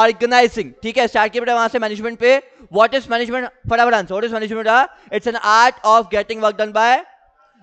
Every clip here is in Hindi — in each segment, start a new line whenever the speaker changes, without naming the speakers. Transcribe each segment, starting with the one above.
ऑर्गेनाइजिंग, ठीक है, स्टार्ट किया बेटा वहां से मैनेजमेंट पे। व्हाट इज मैनेजमेंट, फटाफट आंसर, व्हाट इज मैनेजमेंट बेटा? It's an art of getting work done by,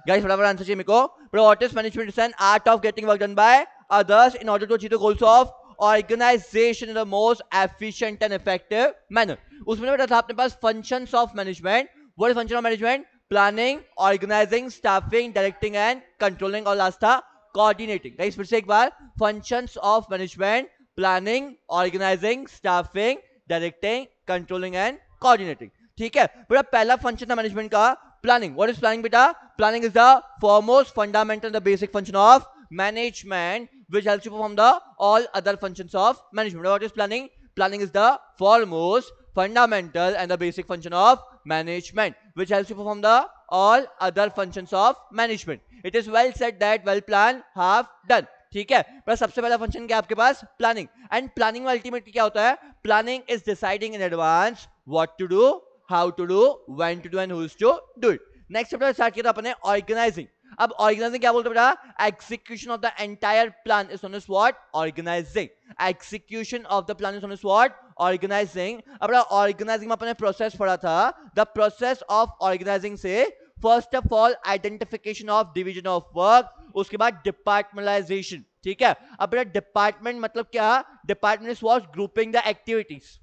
guys फटाफट आंसर चाहिए मेरे को। But what is management? It's an art of getting work done by others in order to achieve the goals of organization in the most efficient and effective manner। उसमें बेटा था अपने पास functions of management। what is function of management? planning, organizing, staffing, directing and controlling, और लास्ट था coordinating। गाइस फिर से एक बार, functions of management, planning, organizing, staffing, directing, controlling and coordinating। ठीक है बेटा, पहला फंक्शन था मैनेजमेंट का प्लानिंग। व्हाट इज प्लानिंग बेटा? Planning is the foremost fundamental the basic function of management which helps you perform the all other functions of management। what is planning? Planning is the foremost fundamental and the basic function of management which helps you perform the all other functions of management। it is well said that well planned half done। ठीक है, पर सबसे पहला फंक्शन क्या आपके पास? प्लानिंग। एंड प्लानिंग में अल्टीमेटली क्या होता है? Planning is deciding in advance what to do, how to do, when to do and who is to do it. Next chapter start किया था अपने ऑर्गेनाइजिंग। अब ऑर्गेनाइजिंग क्या बोलते हैं बेटा? Execution of the entire plan is known as what? Organising. Execution of the plan is known as what? Organising. अब बेटा ऑर्गेनाइजिंग में अपने प्रोसेस पढ़ा था। द प्रोसेस ऑफ ऑर्गेनाइजिंग से first of all identification of division of work, उसके बाद डिपार्टमेंटलाइजेशन। ठीक है, अब बेटा डिपार्टमेंट मतलब क्या? Department is what? Grouping the activities.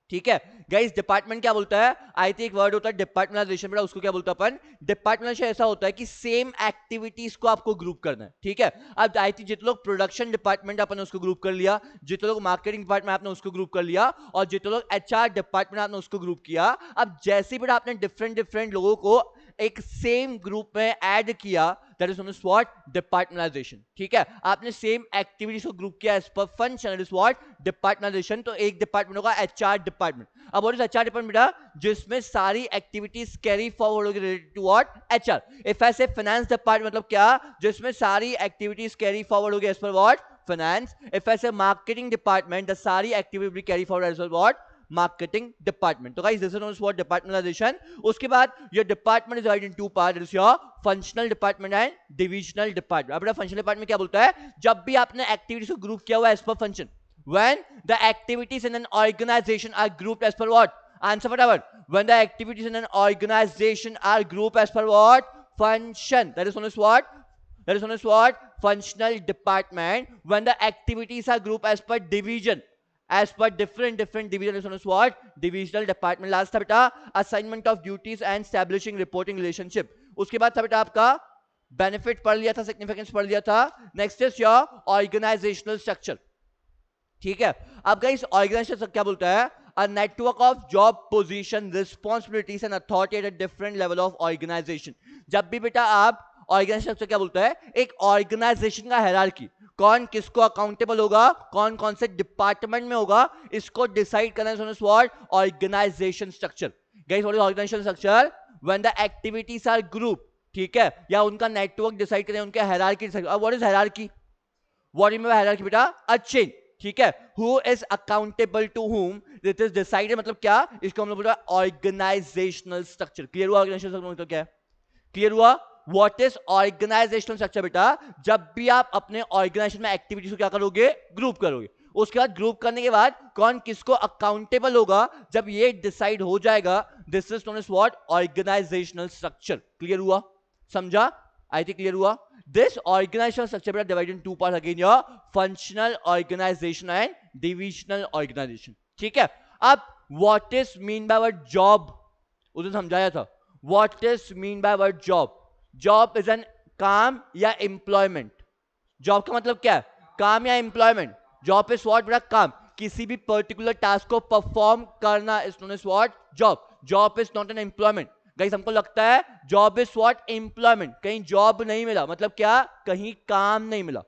ठीक है गाइस, डिपार्टमेंट क्या बोलता है? आई थिंक एक वर्ड होता है डिपार्टमेंटलाइजेशन, बेटा उसको क्या बोलता है अपन? डिपार्टमेंटलाइजेशन ऐसा होता है कि सेम एक्टिविटीज को आपको ग्रुप करना है। ठीक है, अब आई थिंक जितने लोग प्रोडक्शन डिपार्टमेंट अपन उसको ग्रुप कर लिया, जितने लोग मार्केटिंग डिपार्टमेंट आपने उसको ग्रुप कर लिया, और जितने लोग एचआर डिपार्टमेंट आपने उसको ग्रुप किया। अब जैसे बेटा आपने डिफरेंट डिफरेंट लोगों को एक सेम ग्रुप में ऐड किया, that is known as what? Departmentalisation. ठीक है, आपने सेम एक्टिविटीज को ग्रुप किया as per function, that is what? Departmentalisation. तो एक डिपार्टमेंट होगा एचआर डिपार्टमेंट। अब व्हाट इज एचआर डिपार्टमेंट बेटा? जिसमें सारी एक्टिविटीज कैरी फॉरवर्ड होगी related to what? HR. If I say finance department मतलब क्या? जिसमें सारी एक्टिविटीज कैरी फॉरवर्ड होगी as per what? Finance. If I से मार्केटिंग डिपार्टमेंट, द सारी activity carry forward as per what? Marketing department. तो guys this is known as what? Departmentalisation. उसके बाद your department is divided in two part, it is your functional department and divisional department. अब फंक्शनल डिपार्टमेंट क्या बोलता है? जब भी आपने एक्टिविटीज को ग्रुप किया हुआ as per function, when the activities in an organization are grouped as per what? Answer fatavat. When the activities in an organization are grouped as per what? Function. That is known as what? That is known as what? Functional department. When the activities are grouped as per division, as per different division, is known as what? Divisional department. Last था बेटा assignment of duties and establishing reporting relationship। उसके बाद था बेटा आपका benefit पढ़ लिया था, significance पढ़ लिया था। Next is your organizational structure। ठीक है, अब गाइस ऑर्गेनाइजेशन क्या बोलता है? A network of job position responsibilities and authority at a different level of organisation. जब भी बेटा आप ऑर्गेनाइजेशन क्या बोलता है? एक ऑर्गेनाइजेशन का हायरार्की, कौन किसको अकाउंटेबल होगा, कौन कौन से डिपार्टमेंट में होगा, इसको डिसाइड करना है what? Organisation structure. Guys what is organisation structure? When the activities are group, ठीक है, या उनका नेटवर्क डिसाइड करें, उनके हायरार्की डिसाइड। अब what is hierarchy? What is hierarchy बेटा? A chain. ठीक है, who is accountable to whom, this is decided. मतलब क्या? इसको हम लोग बोलते हैं ऑर्गेनाइजेशनल स्ट्रक्चर। क्लियर हुआ? ऑर्गेनाइजेशनल स्ट्रक्चर मतलब क्या है? क्लियर हुआ? व्हाट इज ऑर्गेनाइजेशनल स्ट्रक्चर बेटा? जब भी आप अपने ऑर्गेनाइजेशन में एक्टिविटीज को क्या करोगे? ग्रुप करोगे। उसके बाद ग्रुप करने के बाद कौन किसको अकाउंटेबल होगा, जब ये डिसाइड हो जाएगा, this is known as what? Organisational structure. Clear हुआ? समझा? आई थिंक क्लियर हुआ? This organizational structure is divided in two parts again, your functional organization and divisional organization। ठीक है, अब what is mean by word job? उस दिन समझाया था। What is mean by word job? Job is an काम या employment। Job का मतलब क्या है? काम या employment। Job is what बेटा? काम। किसी भी पर्टिकुलर टास्क को परफॉर्म करना is known as what? Job. Job is not an employment. Guys हमको लगता है जॉब इज व्हाट? एम्प्लॉयमेंट। कहीं जॉब नहीं मिला मतलब क्या? कहीं काम नहीं मिला।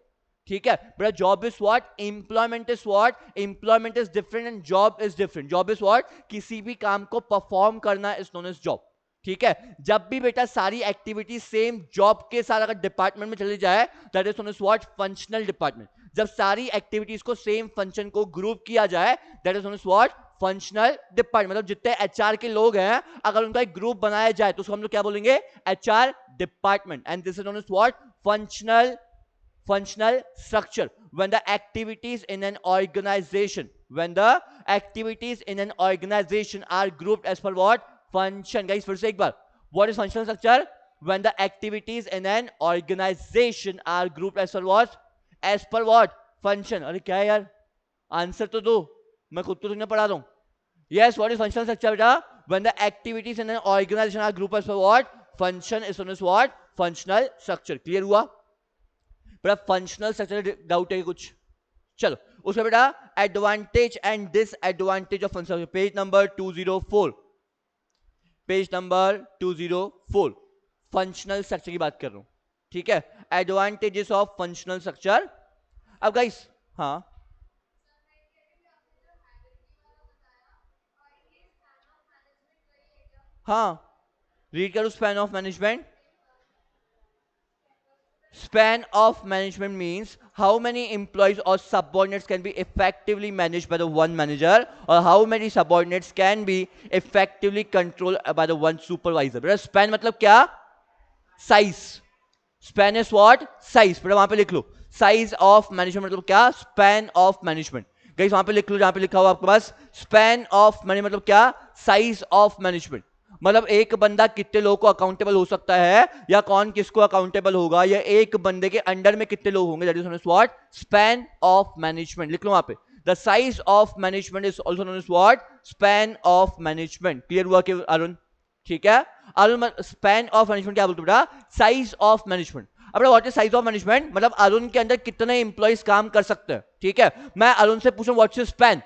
ठीक है बेटा, job is what? Employment is what? Employment is different and job is different. Job is what? किसी भी काम को परफॉर्म करना इज नोन एज जॉब। ठीक है, जब भी बेटा सारी एक्टिविटी सेम जॉब के साथ अगर डिपार्टमेंट में चली जाए, that is known as what? Functional department. जब सारी एक्टिविटीज को सेम फंक्शन को ग्रुप किया जाए, that is known as what? Functional department. मतलब जितने एचआर के लोग हैं, अगर उनका एक ग्रुप बनाया जाए तो उसको हम लोग क्या बोलेंगे? HR department. And this is known as what? Functional functional structure. When the activities in an organization are grouped as per what? Function. Guys, फिर से एक बार, what is functional structure? When the activities in an organization are grouped as per what? As per what? Function. अरे क्या है यार, आंसर तो दो, मैं खुद तो तुम्हें पढ़ा दूं. Yes, what is functional structure beta? When the activities in an organization are grouped as per what? Function is known as what? Functional structure. Clear हुआ? बेटा functional structure डाउट है कुछ? चलो उसमें बेटा advantage and disadvantage of functional. Page number 204, page number 204, functional structure की बात कर रहा हूं. ठीक है, एडवांटेजेस ऑफ फंक्शनल स्ट्रक्चर. अब गाइस, हाँ हाँ रीड करो. Span of management. Span of management means how many employees or subordinates can be effectively managed by the one manager, or how many subordinates can be effectively controlled by the one supervisor. बेटा span मतलब क्या? Size. Span is what? Size. बेटा वहां पे लिख लो. Size of management मतलब क्या? Span of management. गाइस वहां पे लिख लो, जहां पे लिखा हुआ आपके पास span of management मतलब क्या? Size of management. मतलब एक बंदा कितने लोगों को अकाउंटेबल हो सकता है, या कौन किसको अकाउंटेबल होगा, या एक बंदे के अंडर में कितने लोग होंगे. That is known as what? Span of management. लिख लो वहां पे. The size of management is also known as what? Span of management. Clear हुआ कि अरुण? ठीक है अरुण, स्पैन ऑफ मैनेजमेंट क्या बोलते हो बेटा? Size of management. अब what is size of management? मतलब अरुण के अंदर कितने इंप्लॉइज काम कर सकते हैं. ठीक है, मैं अरुण से पूछूं व्हाट्स योर स्पैन.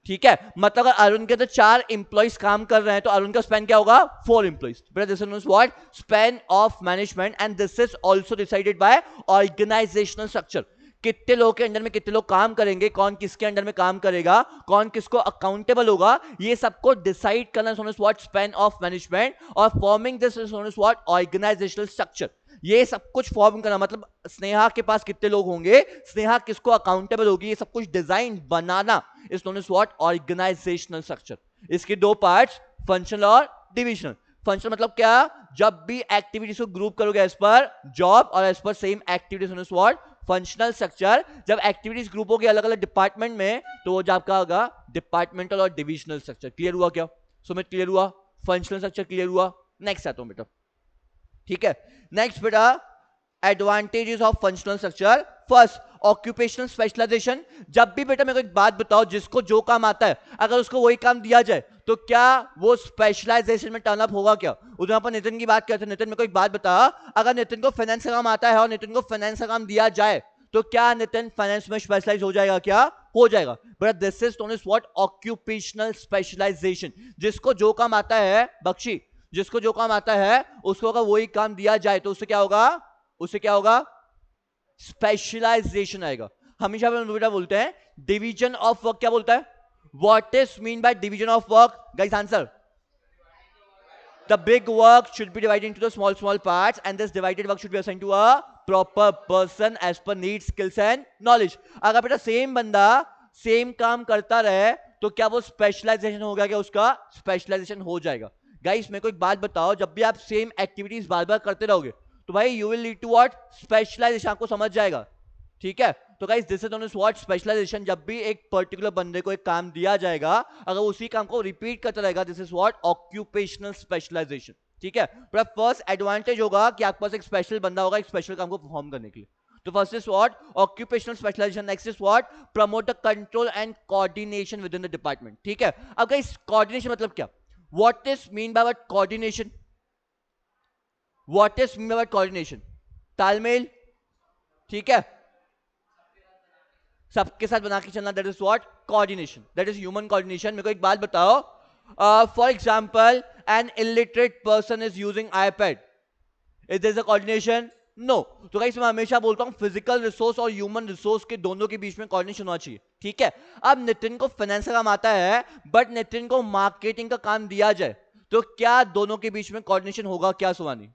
ठीक है, मतलब अगर अरुण के अंदर 4 इंप्लॉइज काम कर रहे हैं तो अरुण का स्पैन क्या होगा? 4 employees. This is what? Span of management. And this is also decided by organisational structure. कितने लोगों के अंडर में कितने लोग काम करेंगे, कौन किसके अंडर में काम करेगा, कौन किसको अकाउंटेबल होगा, ये सबको डिसाइड करना is what? Span of management. और forming this is what? Organisational structure. ये सब कुछ फॉर्म करना मतलब स्नेहा के पास कितने लोग होंगे, स्नेहा किसको अकाउंटेबल होगी, ये सब कुछ डिजाइन बनाना is known as what? Organisational structure. इसके दो पार्ट्स, फंक्शनल और डिविजनल. फंक्शनल मतलब क्या? जब भी एक्टिविटीज को ग्रुप करोगे एज पर जॉब और as per same activities known as what? Functional structure. जब एक्टिविटीज ग्रुप होगी अलग अलग डिपार्टमेंट में तो वो आपका होगा डिपार्टमेंटल और डिविजनल स्ट्रक्चर. क्लियर हुआ क्या सुमित? क्लियर हुआ? फंक्शनल स्ट्रक्चर क्लियर हुआ? नेक्स्ट आता हूं बेटा. ठीक है, नेक्स्ट बेटा advantages of functional structure. First, occupational specialisation. जब भी बेटा मेरे को एक बात बताओ, जिसको जो काम आता है अगर उसको वही काम दिया जाए तो क्या वो स्पेशलाइजेशन में टर्न अप होगा क्या? उधर अपन नितिन की बात करते हैं. नितिन मेरे को एक बात बता, अगर नितिन को फाइनेंस का काम आता है और नितिन को फाइनेंस का काम दिया जाए तो क्या नितिन फाइनेंस में स्पेशलाइज हो जाएगा? क्या हो जाएगा? But this is known as what? Occupational specialisation. जिसको जो काम आता है बख्शी, जिसको जो काम आता है उसको अगर वही काम दिया जाए तो उससे क्या होगा? उससे क्या होगा? स्पेशलाइजेशन आएगा. हमेशा बेटा बोलते हैं डिवीजन ऑफ वर्क. क्या बोलता है? What is mean by division of work? Guys answer. The big work should be divided into the small parts, and this divided work should be assigned to a proper person as per needs, skills and knowledge. अगर बेटा सेम बंदा सेम काम करता रहे तो क्या वो स्पेशलाइजेशन होगा? क्या उसका स्पेशलाइजेशन हो जाएगा? गाइस मेरे को एक बात बताओ, जब भी आप सेम एक्टिविटीज बार बार करते रहोगे तो भाई you will lead to what? Specialisation. आपको समझ जाएगा. ठीक है, तो guys this is known as what? Specialisation. जब भी एक पर्टिकुलर बंदे को एक काम दिया जाएगा अगर उसी काम को रिपीट करता रहेगा, this is what? Occupational specialisation. ठीक है, पर फर्स्ट एडवांटेज होगा कि आपके पास एक स्पेशल बंदा होगा एक स्पेशल काम को परफॉर्म करने के लिए. तो first is what? Occupational specialisation. Next is what? Promote the control and coordination within the department. ठीक है, अब गाइस कोऑर्डिनेशन मतलब क्या? What is mean by coordination? What is mean by coordination? तालमेल. ठीक है, सबके साथ बना के चलना. That is what? Coordination. That is human coordination. मेरे को एक बात बताओ, for example an illiterate person is using iPad. Is this a coordination? No. तो गाइस मैं हमेशा बोलता हूं फिजिकल रिसोर्स और ह्यूमन रिसोर्स के दोनों के बीच में कोऑर्डिनेशन होना चाहिए. ठीक है, अब नितिन को फाइनेंस का काम आता है बट नितिन को मार्केटिंग का काम दिया जाए तो क्या दोनों के बीच में कोऑर्डिनेशन होगा? क्या सुवानी?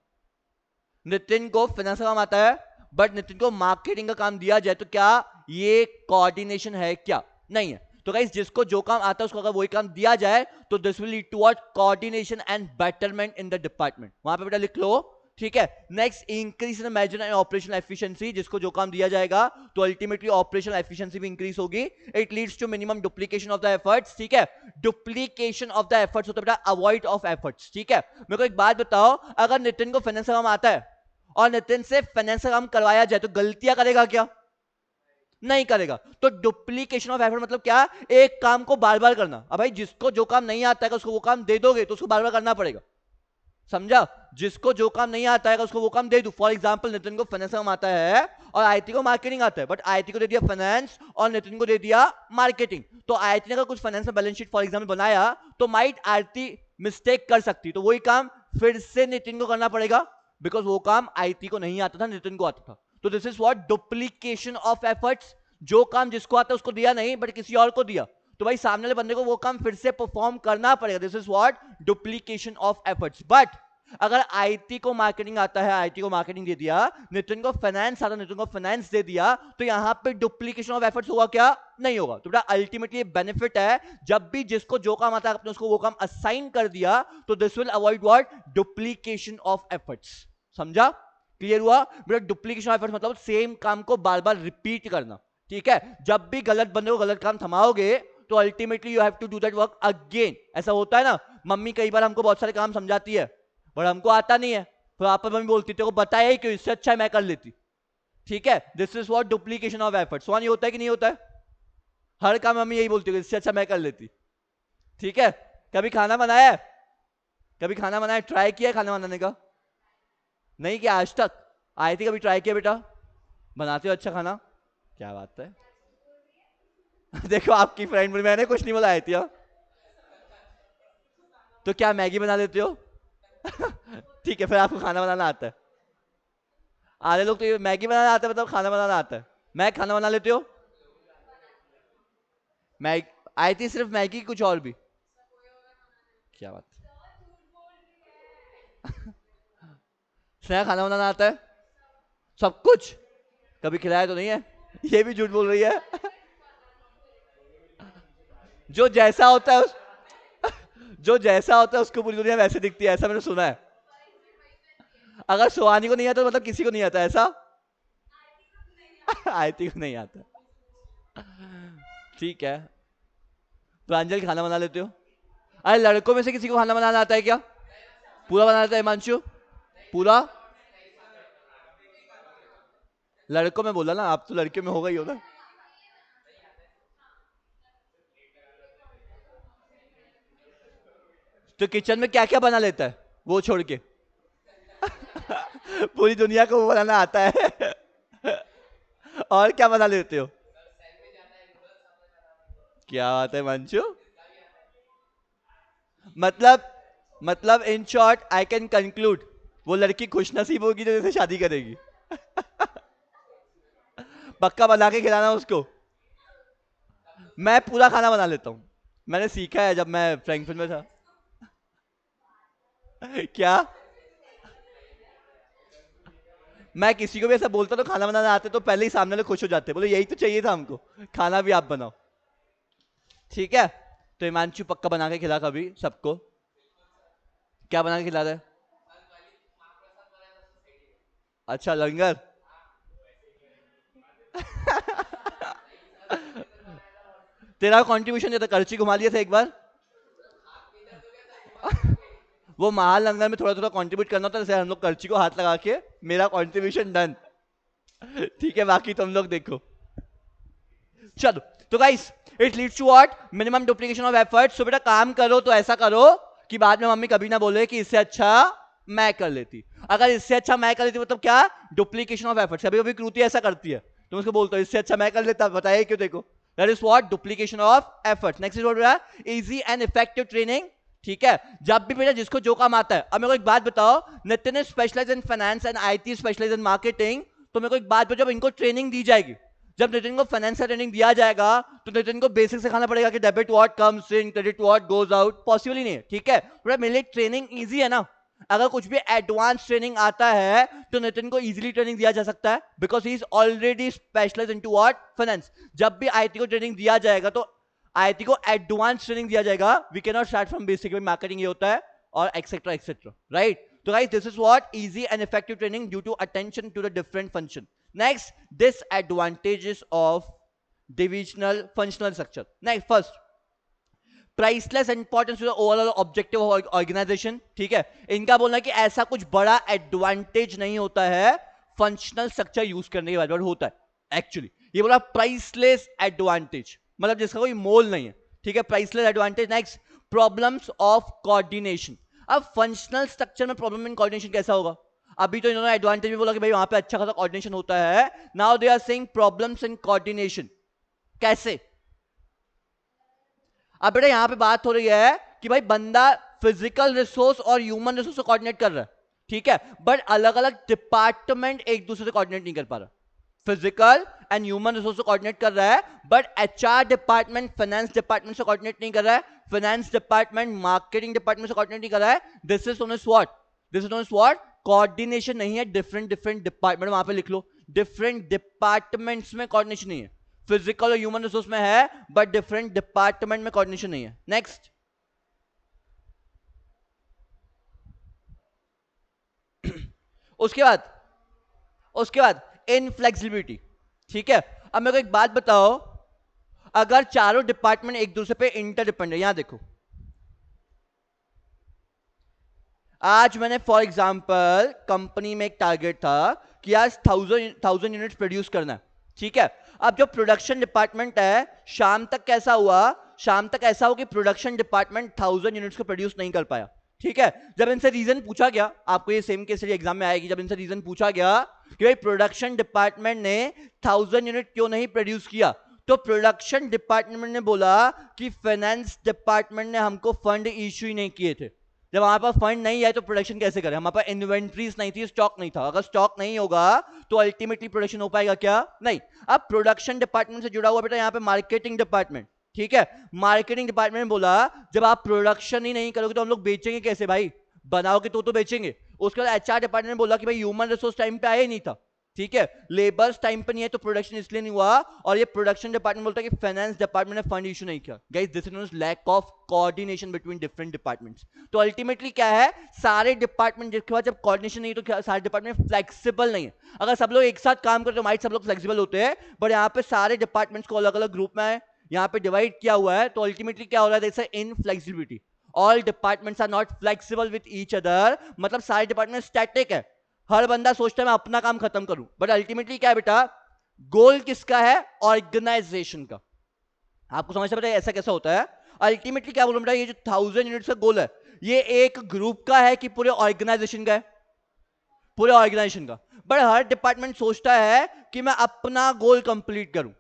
नितिन को फाइनेंस का काम आता है बट नितिन को मार्केटिंग का काम दिया जाए तो क्या ये कोऑर्डिनेशन है? क्या नहीं है. तो गाइस जिसको जो काम आता है उसको अगर वही काम दिया जाए तो this will lead to what? Coordination and betterment in the department. वहां पे बेटा लिख लो ठीक है। Next, increase in manager and operational efficiency, जिसको जो काम दिया जाएगा तो अल्टीमेटली ऑपरेशनल एफिशिएंसी भी इंक्रीज होगी। It leads to minimum duplication of the efforts, ठीक है। डुप्लीकेशन ऑफ द एफर्ट्स होता है बेटा अवॉइड ऑफ एफर्ट्स, ठीक है। मेरे को एक बात बताओ, अगर नितिन को फाइनेंस का काम आता है और नितिन से फाइनेंस का काम करवाया जाए तो गलतियां करेगा क्या? नहीं करेगा। तो डुप्लीकेशन ऑफ एफर्ट मतलब क्या? एक काम को बार बार करना। अब भाई जिसको जो काम नहीं आता है उसको वो काम दे दोगे तो उसको बार बार करना पड़ेगा, समझा? जिसको जो काम नहीं आता है उसको वो काम दे दो। फॉर एग्जांपल नितिन को फाइनेंस काम आता है और आईटी को मार्केटिंग आता है, बट आईटी को दे दिया फाइनेंस और नितिन को दे दिया मार्केटिंग। तो आईटी ने अगर कुछ फाइनेंस में बैलेंस शीट फॉर एग्जांपल बनाया तो माइट आईटी मिस्टेक कर सकती, तो वही काम फिर से नितिन को करना पड़ेगा, बिकॉज वो काम आईटी को नहीं आता था, नितिन को आता था। तो this is what duplication of efforts. जो काम जिसको आता है उसको दिया नहीं बट किसी और को दिया, तो भाई सामने वाले बंदे को वो काम फिर से परफॉर्म करना पड़ेगा। This is what duplication of efforts. But अगर आईटी को मार्केटिंग आता है, आईटी को मार्केटिंग दे दिया, नितिन को फाइनेंस आता है, नितिन को फाइनेंस दे दिया, तो यहां पे डुप्लीकेशन ऑफ एफर्ट्स होगा क्या? नहीं होगा। तो बेटा अल्टीमेटली बेनिफिट है, जब भी जिसको जो काम आता है आपने उसको वो काम असाइन कर दिया, तो this will avoid what duplication of efforts. समझा? क्लियर हुआ? बेटा डुप्लीकेशन ऑफ एफर्ट्स मतलब सेम काम को बार बार रिपीट करना, ठीक है। जब भी गलत बंदे को गलत काम थमाओगे तो ultimately you have to do that work again. ऐसा होता है ना, मम्मी कई बार हमको बहुत सारे काम समझाती है पर हमको आता नहीं है, तो आप मम्मी बोलती तेरे को बताया ही क्यों, इससे अच्छा है मैं कर लेती, ठीक है। This is what duplication of efforts. ये होता है कि नहीं होता है? हर काम मम्मी यही बोलती है, इससे अच्छा मैं कर लेती, ठीक है। कभी खाना बनाया है? कभी खाना बनाया, ट्राई किया है खाना बनाने का? नहीं किया आज तक? आई थी कभी ट्राई किया बेटा? बनाते हो अच्छा खाना? क्या बात है। देखो आपकी फ्रेंड, मैंने कुछ नहीं बोला आई थी। तो क्या मैगी बना लेते हो? ठीक है, फिर आपको खाना बनाना आता है। आधे लोग तो ये मैगी बनाना आता है मतलब खाना बनाना आता है। मैं खाना बना लेते हो? मैगी आई थी सिर्फ मैगी, कुछ और भी? क्या बात। स्नेहा खाना बनाना आता है? सब कुछ? कभी खिलाया तो नहीं है? ये भी झूठ बोल रही है। जो जैसा होता है जो जैसा होता है उसको पूरी दुनिया वैसे दिखती है, ऐसा मैंने सुना है। अगर सुहानी को नहीं आता तो मतलब किसी को नहीं आता ऐसा? आयती को नहीं आता, ठीक है। प्रांजल खाना बना लेते हो? अरे लड़कों में से किसी को खाना बनाना आता है क्या? पूरा बना लेता है हिमांशु? पूरा? लड़कों में बोला ना, आप तो लड़के में हो गई हो ना। तो किचन में क्या क्या बना लेता है वो छोड़ के? पूरी दुनिया को वो बनाना आता है। और क्या बना लेते हो? क्या बात है मंचू। मतलब in short I can conclude वो लड़की खुश नसीब होगी जो जैसे शादी करेगी। पक्का बना के खिलाना उसको। मैं पूरा खाना बना लेता हूं, मैंने सीखा है जब मैं फ्रैंकफर्ट में था। क्या? मैं किसी को भी ऐसा बोलता तो खाना बनाना आते तो पहले ही सामने लोग खुश हो जाते, बोले यही तो चाहिए था हमको, खाना भी आप बनाओ, ठीक है। तो हिमांशु पक्का बना के खिला कभी सबको। क्या बना के खिला रहा है? अच्छा लंगर। तेरा कंट्रीब्यूशन देता, कर्ची घुमा लिया था एक बार। वो महाल लंगर में थोड़ा थोड़ा कंट्रीब्यूट करना होता है, जैसे हम लोग कर्ची को हाथ लगा के मेरा कंट्रीब्यूशन डन, ठीक है। बाकी तुम लोग देखो। चलो तो guys it leads to what minimum duplication of effort. So बेटा काम करो तो ऐसा करो कि बाद में मम्मी कभी ना बोले कि इससे अच्छा मैं कर लेती। अगर इससे अच्छा मैं कर लेती मतलब क्या? Duplication of effort. कभी कभी कृति ऐसा करती है, तुम उसको बोलते हो इससे अच्छा मैं कर लेता, बताइए क्यों? देखो that is what duplication of effort. Next is what? Easy and effective training, ठीक है। जब भी बेटा जिसको जो काम आता है, अब मेरे को एक बात बताओ, Nitin specialise in finance and IT specialise in marketing, तो मेरे को एक बात बताओ, जब इनको ट्रेनिंग दी जाएगी, जब नितिन को फाइनेंस का ट्रेनिंग दिया जाएगा तो नितिन को बेसिक सिखाना पड़ेगा कि debit what comes in, credit what goes out, possible ही नहीं है, ठीक है। पूरा मेरे लिए ट्रेनिंग इजी है ना। अगर कुछ भी एडवांस ट्रेनिंग आता है तो नितिन को इजीली ट्रेनिंग दिया जा सकता है, because he is already specialise into what finance. जब भी आईटी को ट्रेनिंग दिया जाएगा तो आईटी को एडवांस ट्रेनिंग दिया जाएगा। We can not start from basic, marketing ये होता है और एक्सेट्रा एक्सेट्रा, राइट। तो guys this is what easy and effective training due to attention to the different function. Next, disadvantages of divisional functional structure. Next, first, priceless importance to the overall objective of organisation. ठीक है, इनका बोलना है कि ऐसा कुछ बड़ा एडवांटेज नहीं होता है फंक्शनल स्ट्रक्चर यूज करने के बाद, बट होता है एक्चुअली. ये बोला प्राइसलेस एडवांटेज, मतलब जिसका कोई मोल नहीं है. ठीक है, priceless advantage. Next, problems of coordination. अब फंक्शनल स्ट्रक्चर में प्रॉब्लम इन कोऑर्डिनेशन कैसा होगा? अभी तो इन्होंने एडवांटेज में बोला कि भाई वहां पे अच्छा खासा कोऑर्डिनेशन होता है. Now they are saying problems in coordination. कैसे? अब बेटा यहां पे बात हो रही है कि भाई बंदा फिजिकल रिसोर्स और ह्यूमन रिसोर्स को कोऑर्डिनेट कर रहा है. ठीक है, बट अलग अलग डिपार्टमेंट एक दूसरे से कोऑर्डिनेट नहीं कर पा रहा. फिजिकल एंड ह्यूमन रिसोर्स को कोऑर्डिनेट कर रहा है, but HR department finance department से कोऑर्डिनेट नहीं कर रहा है. फाइनेंस डिपार्टमेंट मार्केटिंग डिपार्टमेंट से कोऑर्डिनेट नहीं कर रहा है. This is known as what? This is known as what? Coordination नहीं है. डिफरेंट डिफरेंट डिपार्टमेंट, वहां पे लिख लो, डिफरेंट डिपार्टमेंट्स में कोऑर्डिनेशन नहीं है. फिजिकल और ह्यूमन रिसोर्स में है, बट डिफरेंट डिपार्टमेंट में कोऑर्डिनेशन नहीं है. नेक्स्ट, उसके बाद इनफ्लेक्सिबिलिटी. ठीक है, अब मेरे को एक बात बताओ, अगर चारों डिपार्टमेंट एक दूसरे पे इंटरडिपेंडेंट है. यहां देखो, आज मैंने फॉर एग्जांपल कंपनी में एक टारगेट था कि आज 1000 यूनिट्स प्रोड्यूस करना है. ठीक है, अब जो प्रोडक्शन डिपार्टमेंट है, शाम तक कैसा हुआ? शाम तक ऐसा हो कि प्रोडक्शन डिपार्टमेंट 1000 यूनिट्स को प्रोड्यूस नहीं कर पाया. ठीक है, जब इनसे रीजन पूछा गया, आपको ये सेम केस एग्जाम में आएगी, जब इनसे रीजन पूछा गया कि भाई प्रोडक्शन डिपार्टमेंट ने 1000 यूनिट क्यों नहीं प्रोड्यूस किया, तो प्रोडक्शन डिपार्टमेंट ने बोला कि फाइनेंस डिपार्टमेंट ने हमको फंड इश्यू ही नहीं किए थे. जब हमारे पास फंड नहीं है तो प्रोडक्शन कैसे करें? हमारे पास इन्वेंट्रीज नहीं थी, स्टॉक नहीं था. अगर स्टॉक नहीं होगा तो अल्टीमेटली प्रोडक्शन हो पाएगा क्या? नहीं. अब प्रोडक्शन डिपार्टमेंट से जुड़ा हुआ बेटा यहाँ पे मार्केटिंग डिपार्टमेंट. ठीक है, मार्केटिंग डिपार्टमेंट ने बोला जब आप प्रोडक्शन ही नहीं करोगे तो हम लोग बेचेंगे कैसे भाई? बनाओगे तो बेचेंगे. उसके बाद एचआर डिपार्टमेंट ने बोला कि भाई ह्यूमन रिसोर्स टाइम पे आया ही नहीं था. ठीक है, लेबर्स टाइम पे नहीं है तो प्रोडक्शन इसलिए नहीं हुआ. और ये प्रोडक्शन डिपार्टमेंट बोलता है कि फाइनेंस डिपार्टमेंट ने फंड इशू नहीं किया. Guys this is lack of coordination between different departments. तो अल्टीमेटली क्या है, सारे डिपार्टमेंट जिसके बाद जब कोऑर्डिनेशन नहीं तो सारे डिपार्टमेंट फ्लेक्सिबल नहीं है. अगर सब लोग एक साथ काम करते तो माइट सब लोग फ्लेक्सिबल होते हैं, बट यहाँ पे सारे डिपार्टमेंट्स को अलग अलग ग्रुप में यहाँ पे डिवाइड किया हुआ है. तो अल्टीमेटली क्या हो रहा है, जैसे inflexibility. All departments are not flexible with each other, मतलब सारे डिपार्टमेंट स्टैटिक है. हर बंदा सोचता है मैं अपना काम खत्म करूं, बट अल्टीमेटली क्या है बेटा, गोल किसका है? ऑर्गेनाइजेशन का. आपको समझता है ऐसा कैसा होता है? अल्टीमेटली क्या बोलूं बेटा, ये जो 1000 यूनिट्स का गोल है, ये एक ग्रुप का है कि पूरे ऑर्गेनाइजेशन का है? पूरे ऑर्गेनाइजेशन का. बट हर डिपार्टमेंट सोचता है कि मैं अपना गोल कंप्लीट करूं.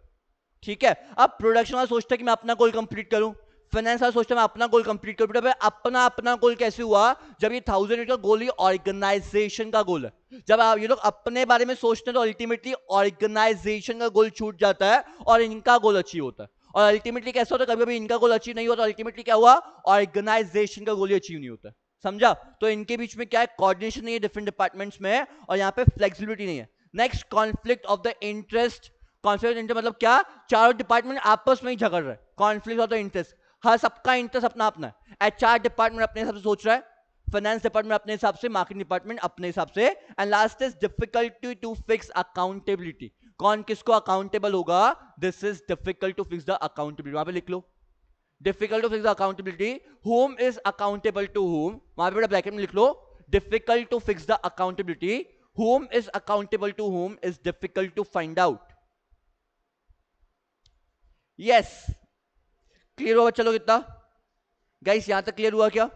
ठीक है, अब प्रोडक्शन वाला सोचता है कि मैं अपना गोल कंप्लीट करूं, फाइनेंस वाला सोचता है मैं अपना गोल कंप्लीट करूं. बेटा अपना अपना गोल कैसे हुआ? जब ये 1000 यूनिट का गोल ही ऑर्गेनाइजेशन का गोल है. जब आप ये लोग अपने बारे में सोचते हैं तो अल्टीमेटली ऑर्गेनाइजेशन का गोल छूट जाता है और इनका गोल अचीव होता है. और अल्टीमेटली कैसा होता है, कभी कभी इनका गोल अचीव नहीं होता, अल्टीमेटली क्या हुआ, ऑर्गेनाइजेशन का गोल ही अचीव नहीं होता. समझा? तो इनके बीच में क्या है, कोऑर्डिनेशन नहीं है डिफरेंट डिपार्टमेंट्स में, और यहाँ पे फ्लेक्सिबिलिटी नहीं है. Next, conflict of the interest. Conflict of interest मतलब क्या? चारों डिपार्टमेंट आपस में ही झगड़ रहे हैं. कॉन्फ्लिक्ट ऑफ द इंटरेस्ट, हर सबका इंटरेस्ट अपना अपना है. एचआर डिपार्टमेंट अपने हिसाब से सोच रहा है, फाइनेंस डिपार्टमेंट अपने हिसाब से, मार्केटिंग डिपार्टमेंट अपने हिसाब से. And last is difficulty to fix accountability. कौन किसको अकाउंटेबल होगा? This is difficult to fix the accountability. वहां पे लिख लो, difficult to fix the accountability. whom is accountable to whom, वहां पे ब्रैकेट में लिख लो, difficult to fix the accountability. whom is accountable to whom is difficult to find out. yes, clear हुआ? चलो कितना गाइस, यहां तक क्लियर हुआ क्या?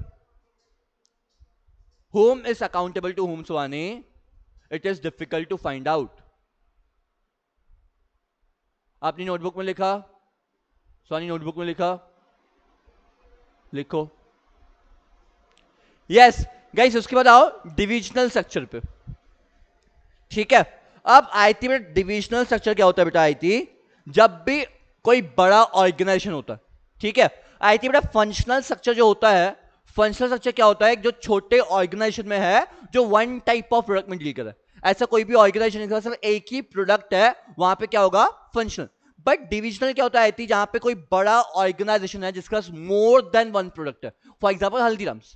whom is accountable to whom, Swani? it is difficult to find out. आपने नोटबुक में लिखा? स्वानी नोटबुक में लिखा? लिखो. यस गाइस, उसके बाद आओ डिविजनल स्ट्रक्चर पे. ठीक है, अब आईटी में डिविजनल स्ट्रक्चर क्या होता है बेटा? आईटी जब भी कोई बड़ा ऑर्गेनाइजेशन होता है. ठीक है, आईटी बेटा फंक्शनल स्ट्रक्चर जो होता है, फंक्शनल स्ट्रक्चर क्या होता है, जो छोटे ऑर्गेनाइजेशन में है, जो वन टाइप ऑफ प्रोडक्ट में डील करे. ऐसा कोई भी ऑर्गेनाइजेशन सिर्फ एक ही प्रोडक्ट है, वहां पे क्या होगा? फंक्शनल. बट डिविजनल क्या होता है? जहां पे कोई बड़ा ऑर्गेनाइजेशन है जिसके पास मोर देन वन प्रोडक्ट है. For example Haldiram's.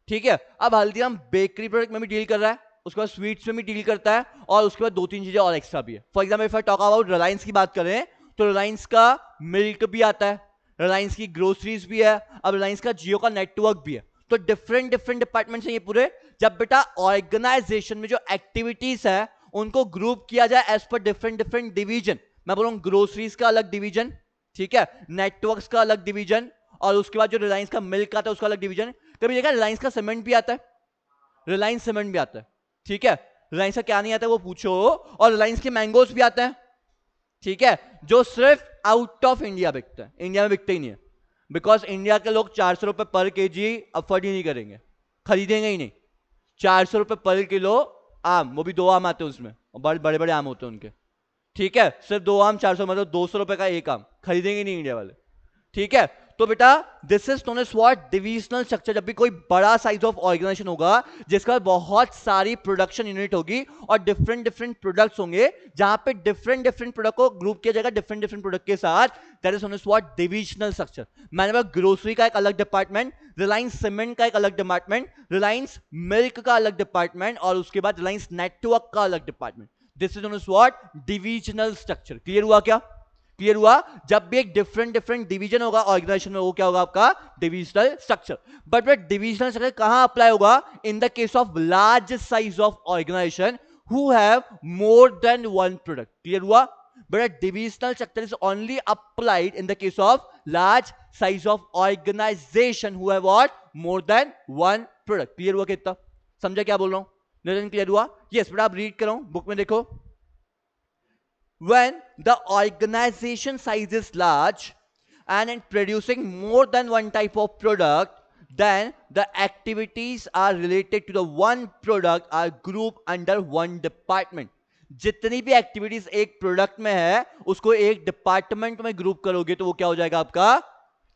ठीक है। अब हल्दीराम बेकरी प्रोडक्ट में भी डील कर रहा है, उसके बाद स्वीट्स में भी डील करता है, और उसके बाद 2-3 चीजें और एक्स्ट्रा भी है। For example if I talk about Reliance की बात करें तो रिलायंस का मिल्क भी आता है, रिलायंस की ग्रोसरीज भी है, अब रिलायंस का जियो का नेटवर्क भी है। तो डिफरेंट डिफरेंट डिपार्टमेंट्स हैं ये पूरे। जब बेटा ऑर्गेनाइजेशन में जो एक्टिविटीज है उनको ग्रुप किया जाए as per different different division, मैं बोल रहा हूं ग्रोसरीज का अलग डिवीजन, ठीक है, नेटवर्क्स का अलग डिवीजन, और उसके बाद जो रिलायंस का मिल्क आता है उसका अलग डिवीजन। कभी देखा रिलायंस का सीमेंट भी आता है, रिलायंस सीमेंट भी आता है, ठीक है, रिलायंस का क्या नहीं आता है वो पूछो, और रिलायंस के मैंगोज भी आते हैं, ठीक है, जो सिर्फ आउट ऑफ इंडिया बिकता है, इंडिया में बिकते ही नहीं है, बिकॉज इंडिया के लोग 400 रुपए पर केजी अफोर्ड ही नहीं करेंगे, खरीदेंगे ही नहीं। 400 रुपए पर किलो आम, वो भी 2 आम आते हैं उसमें, बड़े बड़े बड़े आम होते हैं उनके, ठीक है, सिर्फ 2 आम 400, मतलब 200 रुपए का एक आम, खरीदेंगे नहीं इंडिया वाले, ठीक है। तो बेटा this is known as what divisional structure. जब भी कोई बड़ा साइज ऑफ ऑर्गेनाइजेशन होगा जिसका बहुत सारी प्रोडक्शन यूनिट होगी और डिफरेंट डिफरेंट प्रोडक्ट्स होंगे, जहां पे डिफरेंट डिफरेंट प्रोडक्ट को ग्रुप किया जाएगा डिफरेंट डिफरेंट प्रोडक्ट के साथ, that is known as what divisional structure. मैंने बोला ग्रोसरी का एक अलग डिपार्टमेंट, रिलायंस सीमेंट का एक अलग डिपार्टमेंट, रिलायंस मिल्क का अलग डिपार्टमेंट, और उसके बाद रिलायंस नेटवर्क का अलग department. This is known as what divisional structure. Clear हुआ क्या? क्लियर हुआ? जब भी एक डिफरेंट डिफरेंट डिवीजन होगा ऑर्गेनाइजेशन में, वो क्या होगा आपका divisional structure. But divisional structure कहां अप्लाई होगा? In the case of large size of organisation who have more than one product. Clear हुआ? But divisional structure is only applied in the case of large size of organisation who have what more than one product. Clear हुआ कितना? समझा क्या बोल रहा हूं? नितिन क्लियर हुआ? यस बेटा, आप रीड करो बुक में, देखो when the organization size is large and in producing more than one type of product, then the activities are related to the one product are grouped under one department. जितनी भी एक्टिविटीज एक प्रोडक्ट में है उसको एक डिपार्टमेंट में ग्रुप करोगे तो वो क्या हो जाएगा आपका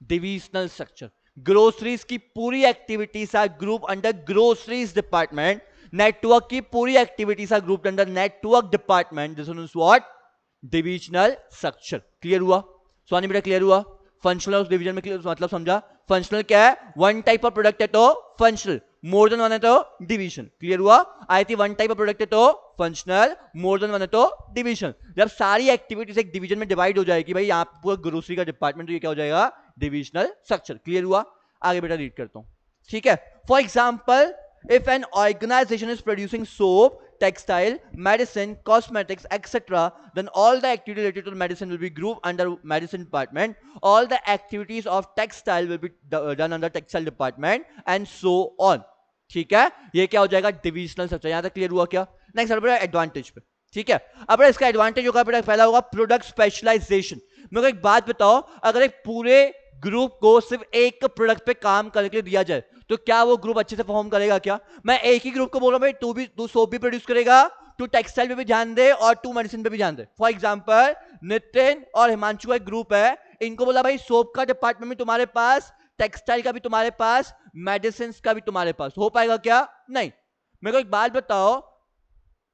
डिविजनल स्ट्रक्चर। ग्रोसरीज की पूरी activities are group under groceries department, network की पूरी activities are group under network department. This is what divisional structure. Clear हुआ? स्वानी बेटा क्लियर हुआ? फंक्शनल डिवीजन में क्लियर मतलब समझा? फंक्शनल क्या है? वन टाइप ऑफ प्रोडक्ट है तो फंक्शनल, मोर देन वन है तो डिवीजन। क्लियर हुआ? आई थी वन टाइप ऑफ प्रोडक्ट है तो फंक्शनल, मोर देन वन है तो डिवीजन। जब सारी एक्टिविटीज एक डिवीजन में डिवाइड हो जाएगी भाई, यहाँ पूरा ग्रोसरी का डिपार्टमेंट, तो ये क्या हो जाएगा डिविजनल स्ट्रक्चर। क्लियर हुआ? आगे बेटा रीड करता हूं, ठीक है। For example if an organization is producing soap, textile, medicine, cosmetics, etc., then all the activities related to medicine will be grouped under medicine department. All the activities of textile will be done under textile department, and so on. ठीक है, ये क्या हो जाएगा डिविजनल स्ट्रक्चर। यहां तक क्लियर हुआ क्या? नेक्स्ट बेटा एडवांटेज पे, ठीक है। अब इसका एडवांटेज होगा बेटा, पहला होगा प्रोडक्ट स्पेशलाइजेशन। मेरे को एक बात बताओ, अगर एक पूरे ग्रुप को सिर्फ एक प्रोडक्ट पे काम करने के लिए दिया जाए तो क्या वो ग्रुप अच्छे से परफॉर्म करेगा क्या? मैं एक ही ग्रुप को बोल रहा हूं भाई, तू सोप भी प्रोड्यूस करेगा, तू टेक्सटाइल पे भी ध्यान दे और तू मेडिसिन पे भी ध्यान दे। फॉर एग्जांपल नितिन और हिमांशु का एक ग्रुप है, इनको बोला भाई सोप का डिपार्टमेंट भी तुम्हारे पास, टेक्सटाइल का भी तुम्हारे पास, मेडिसिन का भी तुम्हारे पास, हो पाएगा क्या? नहीं। मेरे को एक बात बताओ,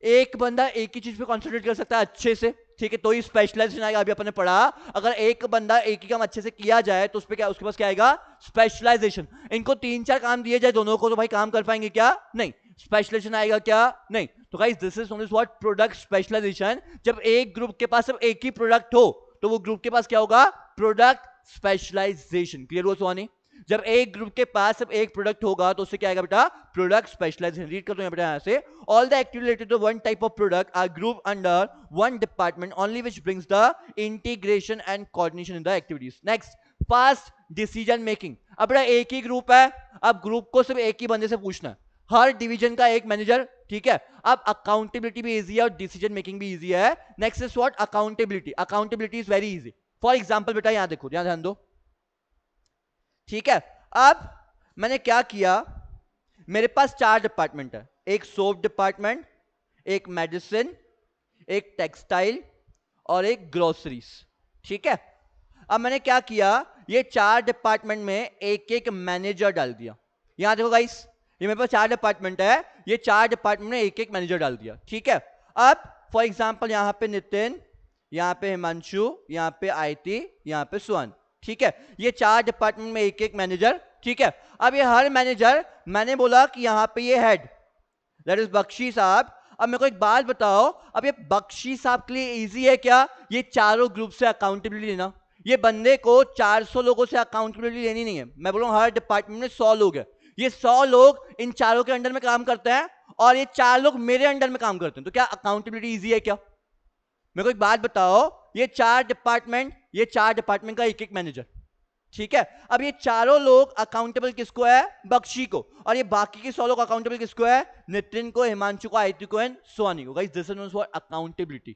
एक बंदा एक ही चीज पे कॉन्सेंट्रेट कर सकता है अच्छे से, ठीक है, तो ही स्पेशलाइजेशन आएगा। अभी अपने पढ़ा, अगर एक बंदा एक ही काम अच्छे से किया जाए तो उस पे क्या, उसके पास क्या आएगा? स्पेशलाइजेशन। इनको 3-4 काम दिए जाए दोनों को तो भाई काम कर पाएंगे क्या? नहीं। स्पेशलाइजेशन आएगा क्या? नहीं। तो guys this is known as what product specialization. जब एक ग्रुप के पास सिर्फ एक ही प्रोडक्ट हो तो वो ग्रुप के पास क्या होगा? Product specialisation. क्लियर हुआ सोनी? जब एक ग्रुप के पास सिर्फ एक प्रोडक्ट होगा तो उससे क्या आएगा बेटा? Product specialisation. रीड करते हैं बेटा यहां से, all the activity related to one type of product are group under one department only which brings the integration and coordination in the activities. Next, fast decision making. अब बेटा एक ही ग्रुप है, अब ग्रुप को सिर्फ एक ही बंदे से पूछना है, हर डिवीजन का एक मैनेजर, ठीक है। अब अकाउंटेबिलिटी भी इजी है और डिसीजन मेकिंग भी इजी है। Next is what? Accountability. Accountability is very easy. For example बेटा यहां देखो, यहां ध्यान दो, ठीक है। अब मैंने क्या किया, मेरे पास 4 डिपार्टमेंट है, एक सोप डिपार्टमेंट, एक मेडिसिन, एक टेक्सटाइल और एक ग्रोसरीज, ठीक है। अब मैंने क्या किया, ये 4 डिपार्टमेंट में एक एक मैनेजर डाल दिया। यहां देखो गाइस, ये मेरे पास 4 डिपार्टमेंट है, ये 4 डिपार्टमेंट में एक एक मैनेजर डाल दिया, ठीक है। अब फॉर एग्जांपल यहां पे नितिन, यहां पे हिमांशु, यहां पे आयती, यहां पे सुहान, ठीक है। ये 4 डिपार्टमेंट में एक एक मैनेजर ठीक है। अब ये हर मैनेजर, मैंने बोला कि यहां पे ये हेड, दैट इज बख्शी साहब। अब मेरे को एक बात बताओ, अब ये बख्शी साहब के लिए इजी है क्या ये चारों ग्रुप से अकाउंटेबिलिटी लेना? ये बंदे को 400 लोगों से अकाउंटेबिलिटी लेनी नहीं है। मैं बोल रहा हूं हर डिपार्टमेंट में 100 लोग हैं, ये 100 लोग इन चारों के अंडर में काम करते हैं और ये 4 लोग मेरे अंडर में काम करते हैं, तो क्या अकाउंटेबिलिटी इजी है क्या? मेरे को एक बात बताओ, ये चार डिपार्टमेंट का एक एक मैनेजर, ठीक है। अब ये चारों लोग अकाउंटेबल किसको है? बख्शी को। और ये बाकी के 100 लोग अकाउंटेबल किसको है? नितिन को, हिमांशु को, आयति को एंड सोनी को। Guys this is known for accountability.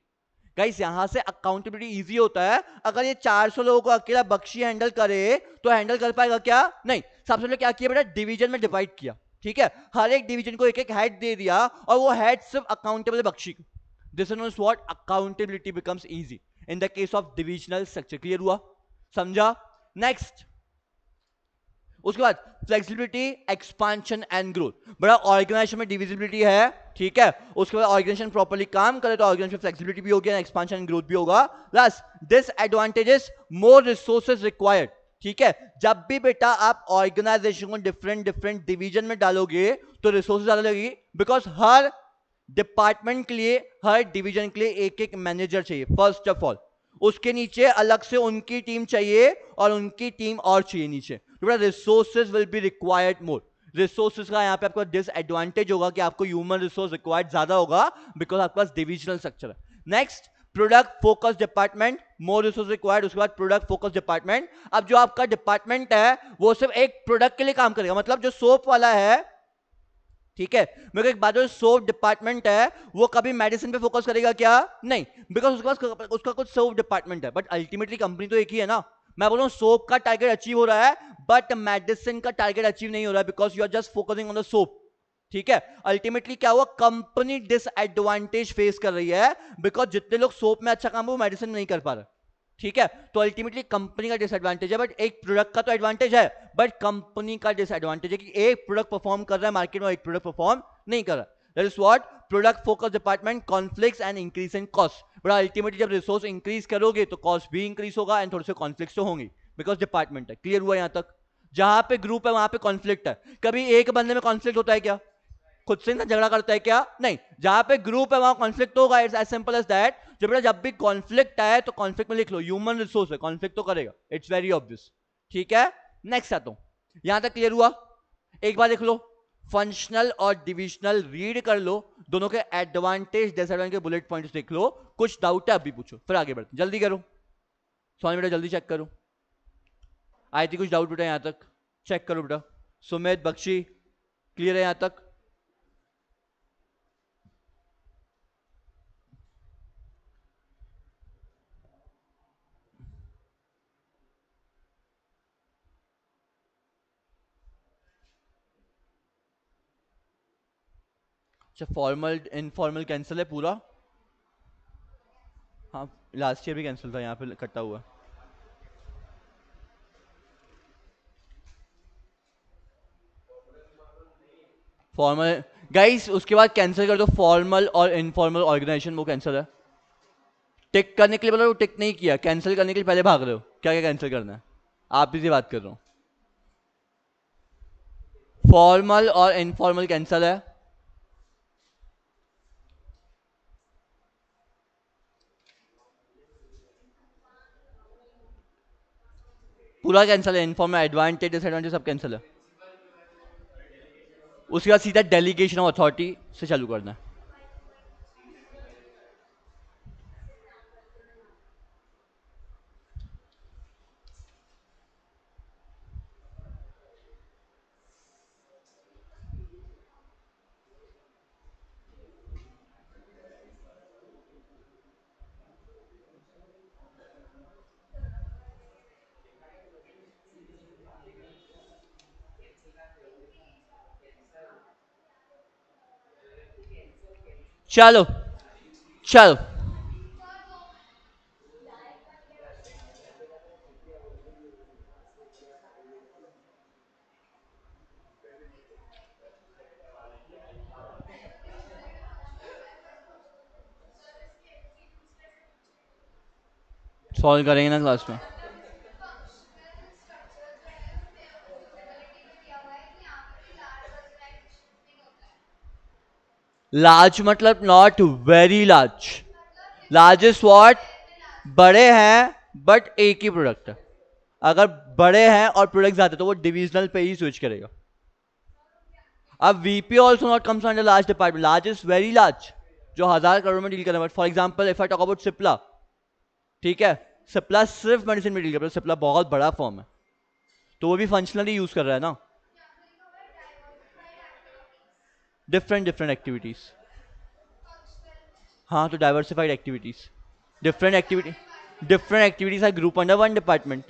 Guys यहां से अकाउंटेबिलिटी इजी होता है। अगर ये 400 लोगों को अकेला बख्शी हैंडल करे तो हैंडल कर पाएगा क्या? नहीं। सबसे पहले क्या किया बेटा? डिवीजन में डिवाइड किया, ठीक है। हर एक डिवीजन को एक एक हेड दे दिया और वो हेड सिर्फ अकाउंटेबल है बख्शी को। This is known what accountability becomes easy in the case of divisional structure. Clear हुआ? समझा? नेक्स्ट, उसके बाद फ्लेक्सिबिलिटी, एक्सपांशन एंड ग्रोथ। बड़ा ऑर्गेनाइजेशन में डिविजिबिलिटी है, ठीक है। उसके बाद ऑर्गेनाइजेशन प्रॉपर्ली काम करे तो ऑर्गेनाइजेशन में फ्लेक्सिबिलिटी भी होगी, एक्सपांशन एंड ग्रोथ भी होगा। Plus disadvantages, more resources required, ठीक है। जब भी बेटा आप ऑर्गेनाइजेशन को डिफरेंट डिफरेंट डिवीजन में डालोगे तो रिसोर्सेज ज्यादा लगेगी, बिकॉज हर डिपार्टमेंट के लिए, हर डिवीजन के लिए एक एक मैनेजर चाहिए फर्स्ट ऑफ ऑल। उसके नीचे अलग से उनकी टीम चाहिए और उनकी टीम और चाहिए नीचे। Resources will be required more. Resources का यहाँ पे आपको डिसएडवांटेज होगा कि आपको ह्यूमन रिसोर्स रिक्वायर्ड ज्यादा होगा, बिकॉज आपके पास डिविजनल स्ट्रक्चर है। नेक्स्ट, प्रोडक्ट फोकस डिपार्टमेंट, मोर रिसोर्स रिक्वायर्ड। उसके बाद प्रोडक्ट फोकस डिपार्टमेंट। अब जो आपका डिपार्टमेंट है वो सिर्फ एक प्रोडक्ट के लिए काम करेगा, मतलब जो सोप वाला है, ठीक है। मेरे को एक बात, जो सोप डिपार्टमेंट है वो कभी मेडिसिन पे फोकस करेगा क्या? नहीं, बिकॉज उसके पास उसका कुछ सोप डिपार्टमेंट है, बट अल्टीमेटली कंपनी तो एक ही है ना। मैं बोल रहा हूँ सोप का टारगेट अचीव हो रहा है बट मेडिसिन का टारगेट अचीव नहीं हो रहा है, because you are just focusing on the soap, ठीक है। अल्टीमेटली क्या हुआ? कंपनी डिसएडवांटेज फेस कर रही है, बिकॉज जितने लोग सोप में अच्छा काम है वो मेडिसिन में नहीं कर पा रहे, ठीक है। तो अल्टीमेटली कंपनी का डिसएडवांटेज है, बट एक प्रोडक्ट का तो एडवांटेज है, बट कंपनी का डिसएडवांटेज है कि एक प्रोडक्ट परफॉर्म कर रहा है मार्केट में, एक प्रोडक्ट परफॉर्म नहीं कर रहा। That is what product focus department, conflicts and increase in cost. But ultimately जब रिसोर्स इंक्रीज करोगे तो कॉस्ट भी इंक्रीज होगा एंड थोड़े से कॉन्फ्लिक्ट्स तो होंगे, बिकॉज डिपार्टमेंट है। क्लियर हुआ यहां तक? जहां पे ग्रुप है वहां पे कॉन्फ्लिक्ट है। कभी एक बंदे में कॉन्फ्लिक्ट होता है क्या? खुद से ना झगड़ा करता है क्या? नहीं। जहां पे ग्रुप है वहां कॉन्फ्लिक्ट होगा, it's as simple as that. जब बेटा जब भी कॉन्फ्लिक्ट आए तो कॉन्फ्लिक्ट में लिख लो ह्यूमन रिसोर्स है, कॉन्फ्लिक्ट तो करेगा, इट्स वेरी ऑब्वियस, ठीक है। नेक्स्ट आता हूं, यहां तक क्लियर हुआ? एक बार देख लो, फंक्शनल और डिविजनल रीड कर लो, दोनों के एडवांटेज डिसएडवांटेज के बुलेट पॉइंट्स देख लो। कुछ डाउट है अभी पूछो, फिर आगे बढ़ते, जल्दी करो। सोनी बेटा जल्दी चेक करो, आई थी कुछ डाउट बेटा यहां तक? चेक करो बेटा। सुमित, बख्शी, क्लियर है यहां तक? अच्छा, फॉर्मल इनफॉर्मल कैंसिल है पूरा? हाँ, लास्ट ईयर भी कैंसिल था, यहाँ पे कटा हुआ। फॉर्मल गाइस, उसके बाद कैंसिल कर दो फॉर्मल और इनफॉर्मल ऑर्गेनाइजेशन, वो कैंसिल है। टिक करने के लिए बोला, टिक नहीं किया, कैंसिल करने के लिए पहले भाग रहे हो, क्या क्या कैंसिल करना है? आप ही से बात कर रहा हूँ। फॉर्मल और इनफॉर्मल कैंसिल है। पूरा कैंसिल है, इनफॉर्मल, एडवांटेज डिसएडवांटेज सब कैंसिल है। उसके बाद सीधा डेलीगेशन ऑफ अथॉरिटी से चालू करना है। चलो चलो, सॉल्व करेंगे ना क्लास में। लार्ज मतलब not very large, largest what, बड़े हैं बट एक ही प्रोडक्ट है। अगर बड़े हैं और प्रोडक्ट ज्यादा तो वो डिविजनल पे ही स्विच करेगा। अब VP also not comes under large department, large is very large, जो 1000 करोड़ में डील कर रहे हैं। For example if I talk about Cipla, ठीक है, सिप्ला सिर्फ मेडिसिन में डील कर रहा है, सिप्ला बहुत बड़ा फॉर्म है, तो वो भी फंक्शनली यूज कर रहा है ना। डिफरेंट डिफरेंट एक्टिविटीज, हाँ तो diversified activities, different activities are group under one department.